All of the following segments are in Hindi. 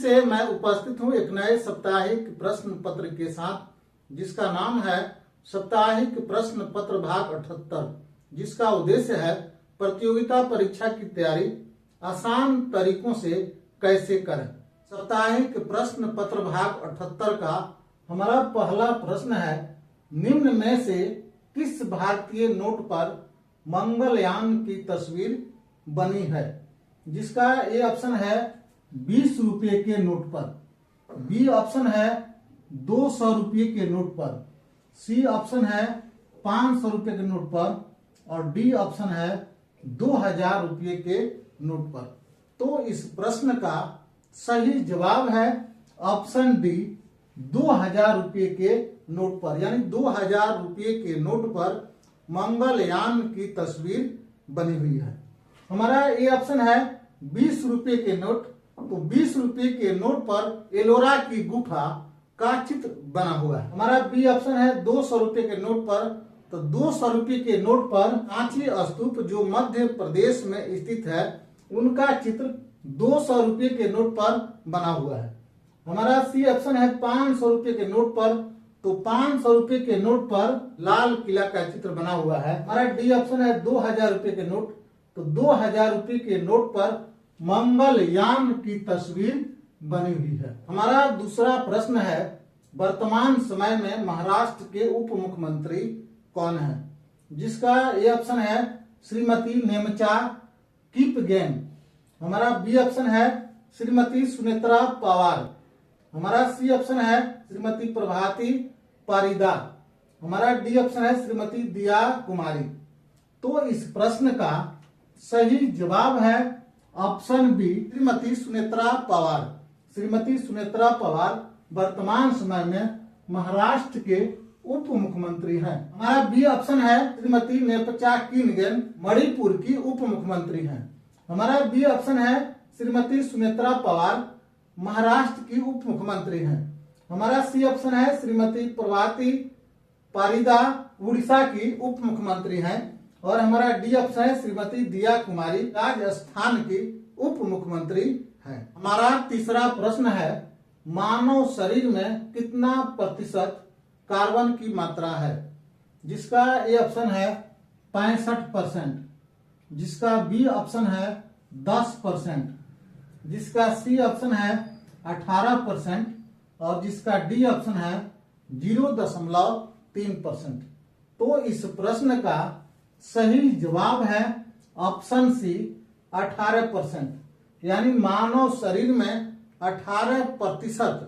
से मैं उपस्थित हूं एक नए साप्ताहिक प्रश्न पत्र के साथ, जिसका नाम है साप्ताहिक प्रश्न पत्र भाग 78, जिसका उद्देश्य है प्रतियोगिता परीक्षा की तैयारी आसान तरीकों से कैसे करें। साप्ताहिक प्रश्न पत्र भाग 78 का हमारा पहला प्रश्न है, निम्न में से किस भारतीय नोट पर मंगलयान की तस्वीर बनी है। जिसका ए ऑप्शन है 20 रुपये के नोट पर, बी ऑप्शन है 200 रुपये के नोट पर, सी ऑप्शन है 500 रुपये के नोट पर और डी ऑप्शन है 2000 रुपये के नोट पर। तो इस प्रश्न का सही जवाब है ऑप्शन डी, 2000 रुपये के नोट पर, यानी 2000 रुपये के नोट पर मंगलयान की तस्वीर बनी हुई है। हमारा ये ऑप्शन है 20 रुपये के नोट, तो 20 रुपये के नोट पर एलोरा की गुफा का चित्र बना हुआ है। हमारा बी ऑप्शन है 200 रुपये के नोट पर, तो 200 रुपये के नोट पर सांची स्तूप जो मध्य प्रदेश में स्थित है उनका चित्र 200 रुपये के नोट पर बना हुआ है। हमारा सी ऑप्शन है 500 रुपये के नोट पर, तो 500 रुपये के नोट पर लाल किला का चित्र बना हुआ है। हमारा डी ऑप्शन है 2000 रुपये के नोट, तो 2000 रुपये के नोट पर मंगलयान की तस्वीर बनी हुई है। हमारा दूसरा प्रश्न है, वर्तमान समय में महाराष्ट्र के उप मुख्यमंत्री कौन है। जिसका ये ऑप्शन है श्रीमती नेमचा किपगेन, हमारा बी ऑप्शन है श्रीमती सुनेत्रा पवार, हमारा सी ऑप्शन है श्रीमती प्रभाती पारीदार, हमारा डी ऑप्शन है श्रीमती दिया कुमारी। तो इस प्रश्न का सही जवाब है ऑप्शन बी, श्रीमती सुनेत्रा पवार। श्रीमती सुनेत्रा पवार वर्तमान समय में महाराष्ट्र के उप मुख्यमंत्री हैं। हमारा बी ऑप्शन है श्रीमती नेपचा किपगेन मणिपुर की उप मुख्यमंत्री हैं। हमारा बी ऑप्शन है श्रीमती सुनेत्रा पवार महाराष्ट्र की उप मुख्यमंत्री हैं। हमारा सी ऑप्शन है श्रीमती प्रभाती पारीदार उड़ीसा की उप मुख्यमंत्री हैं और हमारा डी ऑप्शन है श्रीमती दिया कुमारी राजस्थान की उप मुख्यमंत्री हैं। हमारा तीसरा प्रश्न है, मानव शरीर में कितना प्रतिशत कार्बन की मात्रा है। जिसका ए ऑप्शन है 65%, जिसका बी ऑप्शन है 10%, जिसका सी ऑप्शन है 18% और जिसका डी ऑप्शन है 0.3%। तो इस प्रश्न का सही जवाब है ऑप्शन सी 18%, यानी मानव शरीर में 18%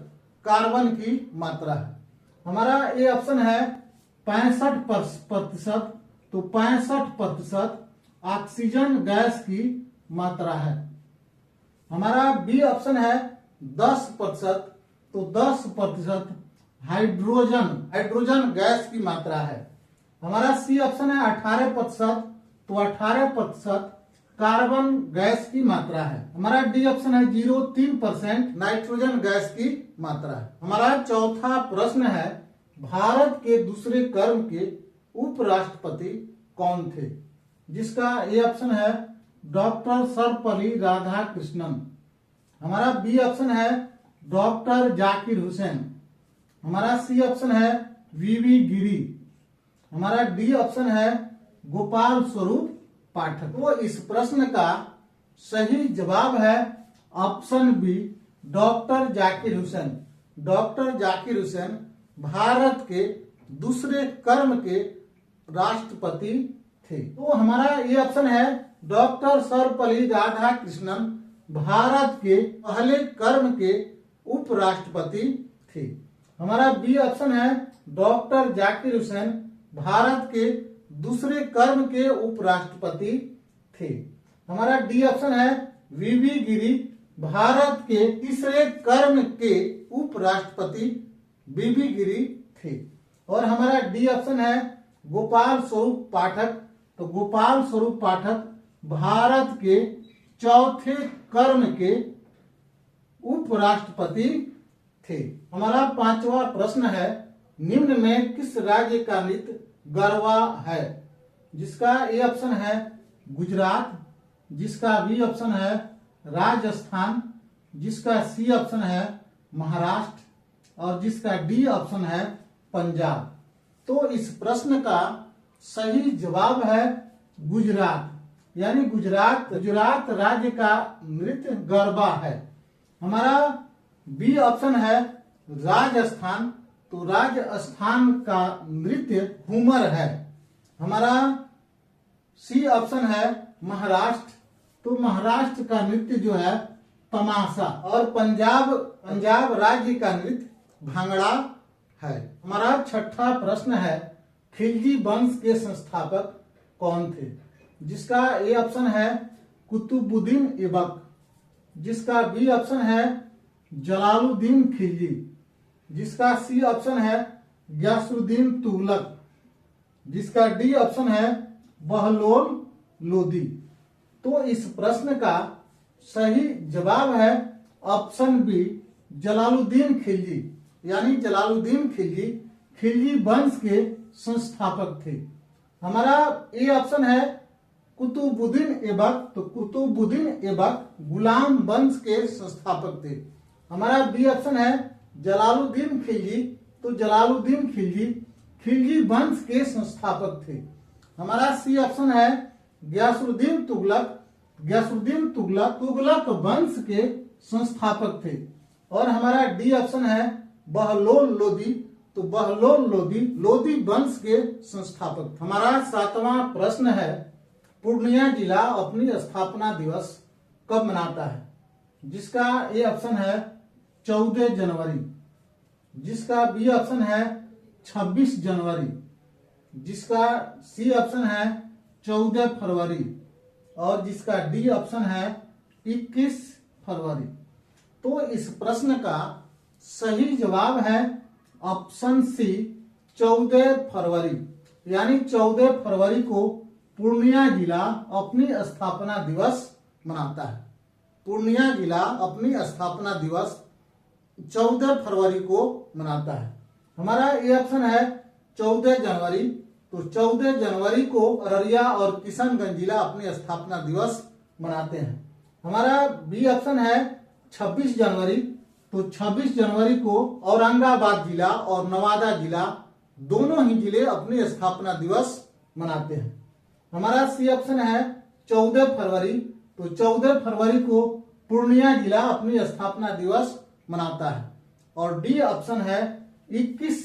कार्बन की मात्रा है। हमारा ए ऑप्शन है 65%, तो 65% ऑक्सीजन गैस की मात्रा है। हमारा बी ऑप्शन है 10%, तो 10% हाइड्रोजन गैस की मात्रा है। हमारा सी ऑप्शन है 18%, तो 18% कार्बन गैस की मात्रा है। हमारा डी ऑप्शन है 0.3% नाइट्रोजन गैस की मात्रा है। हमारा चौथा प्रश्न है, भारत के दूसरे क्रम के उपराष्ट्रपति कौन थे। जिसका ए ऑप्शन है डॉक्टर सर्वपल्ली राधाकृष्णन, हमारा बी ऑप्शन है डॉक्टर जाकिर हुसैन, हमारा सी ऑप्शन है वीवी गिरी, हमारा डी ऑप्शन है गोपाल स्वरूप पाठक। तो इस प्रश्न का सही जवाब है option B, doctor Zakir Hussain. Doctor Zakir Hussain Bharat के दूसरे क्रम के राष्ट्रपति थे। तो हमारा ये ऑप्शन है डॉक्टर सर्वपल्ली राधाकृष्णन भारत के पहले क्रम के उपराष्ट्रपति थे। हमारा बी ऑप्शन है डॉक्टर जाकिर हुसैन भारत के दूसरे क्रम के उपराष्ट्रपति थे। हमारा डी ऑप्शन है वीवी गिरी भारत के तीसरे क्रम के उपराष्ट्रपति वीवी गिरी थे। और हमारा डी ऑप्शन है गोपाल स्वरूप पाठक, तो गोपाल स्वरूप पाठक भारत के चौथे क्रम के उपराष्ट्रपति थे। हमारा पांचवा प्रश्न है, निम्न में किस राज्य का नृत्य गरबा है। जिसका ए ऑप्शन है गुजरात, जिसका बी ऑप्शन है राजस्थान, जिसका सी ऑप्शन है महाराष्ट्र और जिसका डी ऑप्शन है पंजाब। तो इस प्रश्न का सही जवाब है गुजरात, यानी गुजरात राज्य का नृत्य गरबा है। हमारा बी ऑप्शन है राजस्थान, तो राजस्थान का नृत्य घूमर है। हमारा सी ऑप्शन है महाराष्ट्र, तो महाराष्ट्र का नृत्य जो है तमाशा। और पंजाब राज्य का नृत्य भांगड़ा है। हमारा छठा प्रश्न है खिलजी वंश के संस्थापक कौन थे? जिसका ए ऑप्शन है कुतुबुद्दीन ऐबक, जिसका बी ऑप्शन है जलालुद्दीन खिलजी, जिसका सी ऑप्शन है गयासुद्दीन तुगलक, जिसका डी ऑप्शन है बहलोल लोदी। तो इस प्रश्न का सही जवाब है ऑप्शन बी जलालुद्दीन खिलजी, यानी जलालुद्दीन खिलजी खिलजी वंश के संस्थापक थे। हमारा ए ऑप्शन है कुतुबुद्दीन ऐबक, तो कुतुबुद्दीन ऐबक गुलाम वंश के संस्थापक थे। हमारा बी ऑप्शन है जलालुद्दीन खिलजी, तो जलालुद्दीन खिलजी खिलजी वंश के संस्थापक थे। हमारा सी ऑप्शन है गयासुद्दीन तुगलक तुगलक वंश के संस्थापक थे। और हमारा डी ऑप्शन है बहलोल लोदी, तो बहलोल लोदी वंश के संस्थापक। हमारा सातवां प्रश्न है पूर्णिया जिला अपनी स्थापना दिवस कब मनाता है? जिसका ए ऑप्शन है 14 जनवरी, जिसका बी ऑप्शन है 26 जनवरी, जिसका सी ऑप्शन है 14 फरवरी और जिसका डी ऑप्शन है 21 फरवरी। तो इस प्रश्न का सही जवाब है ऑप्शन सी 14 फरवरी, यानी 14 फरवरी को पूर्णिया जिला अपनी स्थापना दिवस मनाता है। पूर्णिया जिला अपनी स्थापना दिवस 14 फरवरी को मनाता है। हमारा ये ऑप्शन है 14 जनवरी, तो 14 जनवरी को अररिया और किशनगंज जिला अपनी स्थापना दिवस मनाते हैं। हमारा बी ऑप्शन है 26 जनवरी, तो 26 जनवरी को औरंगाबाद जिला और नवादा जिला दोनों ही जिले अपनी स्थापना दिवस मनाते हैं। हमारा सी ऑप्शन है 14 फरवरी, तो 14 फरवरी को पूर्णिया जिला अपनी स्थापना दिवस मनाता है। और डी ऑप्शन है 21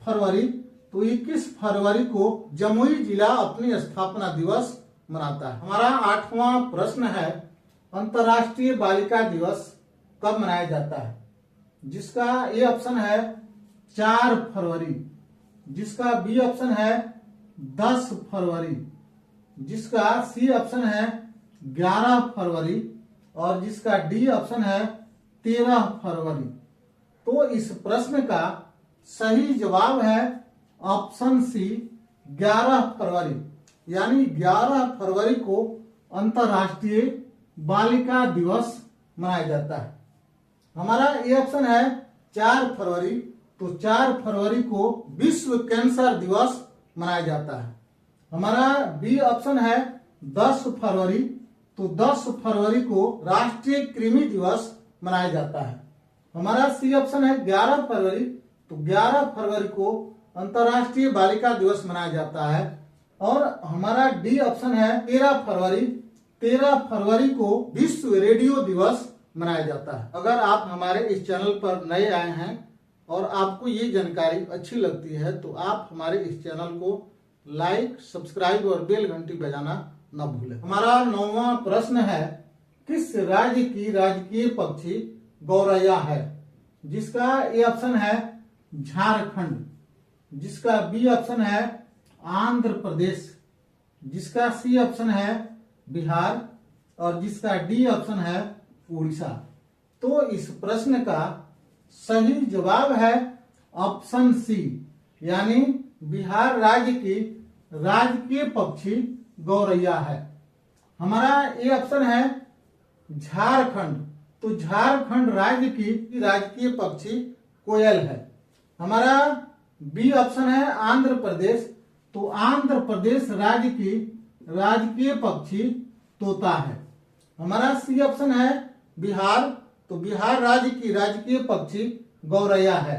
फरवरी, तो 21 फरवरी को जमुई जिला अपनी स्थापना दिवस मनाता है। हमारा आठवां प्रश्न है अंतर्राष्ट्रीय बालिका दिवस कब मनाया जाता है? जिसका ए ऑप्शन है 4 फरवरी, जिसका बी ऑप्शन है 10 फरवरी, जिसका सी ऑप्शन है 11 फरवरी और जिसका डी ऑप्शन है 13 फरवरी। तो इस प्रश्न का सही जवाब है ऑप्शन सी 11 फरवरी, यानी 11 फरवरी को अंतर्राष्ट्रीय बालिका दिवस मनाया जाता है। हमारा ये ऑप्शन है 4 फरवरी, तो 4 फरवरी को विश्व कैंसर दिवस मनाया जाता है। हमारा बी ऑप्शन है 10 फरवरी, तो 10 फरवरी को राष्ट्रीय कृमि दिवस मनाया जाता है। हमारा सी ऑप्शन है 11 फरवरी, तो 11 फरवरी को अंतर्राष्ट्रीय बालिका दिवस मनाया जाता है। और हमारा डी ऑप्शन है 13 फरवरी, 13 फरवरी को विश्व रेडियो दिवस मनाया जाता है। अगर आप हमारे इस चैनल पर नए आए हैं और आपको ये जानकारी अच्छी लगती है तो आप हमारे इस चैनल को लाइक, सब्सक्राइब और बेल घंटी बजाना न भूलें। हमारा 9वां प्रश्न है किस राज्य की राजकीय पक्षी गौरैया है? जिसका ए ऑप्शन है झारखंड, जिसका बी ऑप्शन है आंध्र प्रदेश, जिसका सी ऑप्शन है बिहार और जिसका डी ऑप्शन है उड़ीसा। तो इस प्रश्न का सही जवाब है ऑप्शन सी, यानी बिहार राज्य की राजकीय पक्षी गौरैया है। हमारा ए ऑप्शन है झारखंड, तो झारखंड राज्य की राजकीय पक्षी कोयल है। हमारा बी ऑप्शन है आंध्र प्रदेश, तो आंध्र प्रदेश राज्य की राजकीय पक्षी तोता है। हमारा सी ऑप्शन है बिहार, तो बिहार राज्य की राजकीय पक्षी गौरैया है।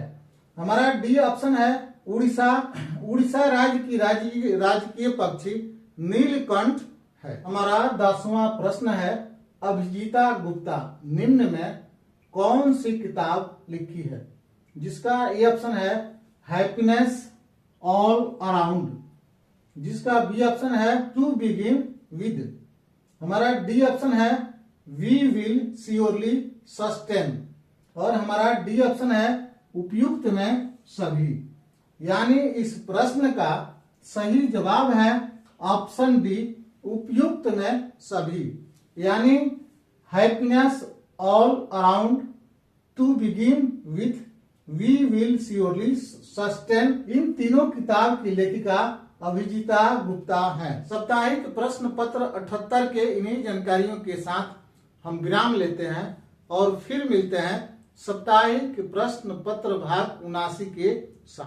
हमारा डी ऑप्शन है उड़ीसा। उड़ीसा राज्य की राजकीय पक्षी नीलकंठ है। हमारा 10वां प्रश्न है अभिजीता गुप्ता निम्न में कौन सी किताब लिखी है? जिसका ए ऑप्शन है हैप्पीनेस ऑल अराउंड, जिसका बी ऑप्शन है टू बिगिन विद, हमारा डी ऑप्शन है वी विल श्योरली सस्टेन, और हमारा डी ऑप्शन है उपयुक्त में सभी। यानी इस प्रश्न का सही जवाब है ऑप्शन डी उपयुक्त में सभी। यानी happiness all around, to begin with, we will surely sustain, इन तीनों किताब की लेखिका अभिजीता गुप्ता है। साप्ताहिक प्रश्न पत्र 78 के इन्हीं जानकारियों के साथ हम विराम लेते हैं और फिर मिलते हैं साप्ताहिक प्रश्न पत्र भाग 79 के साथ।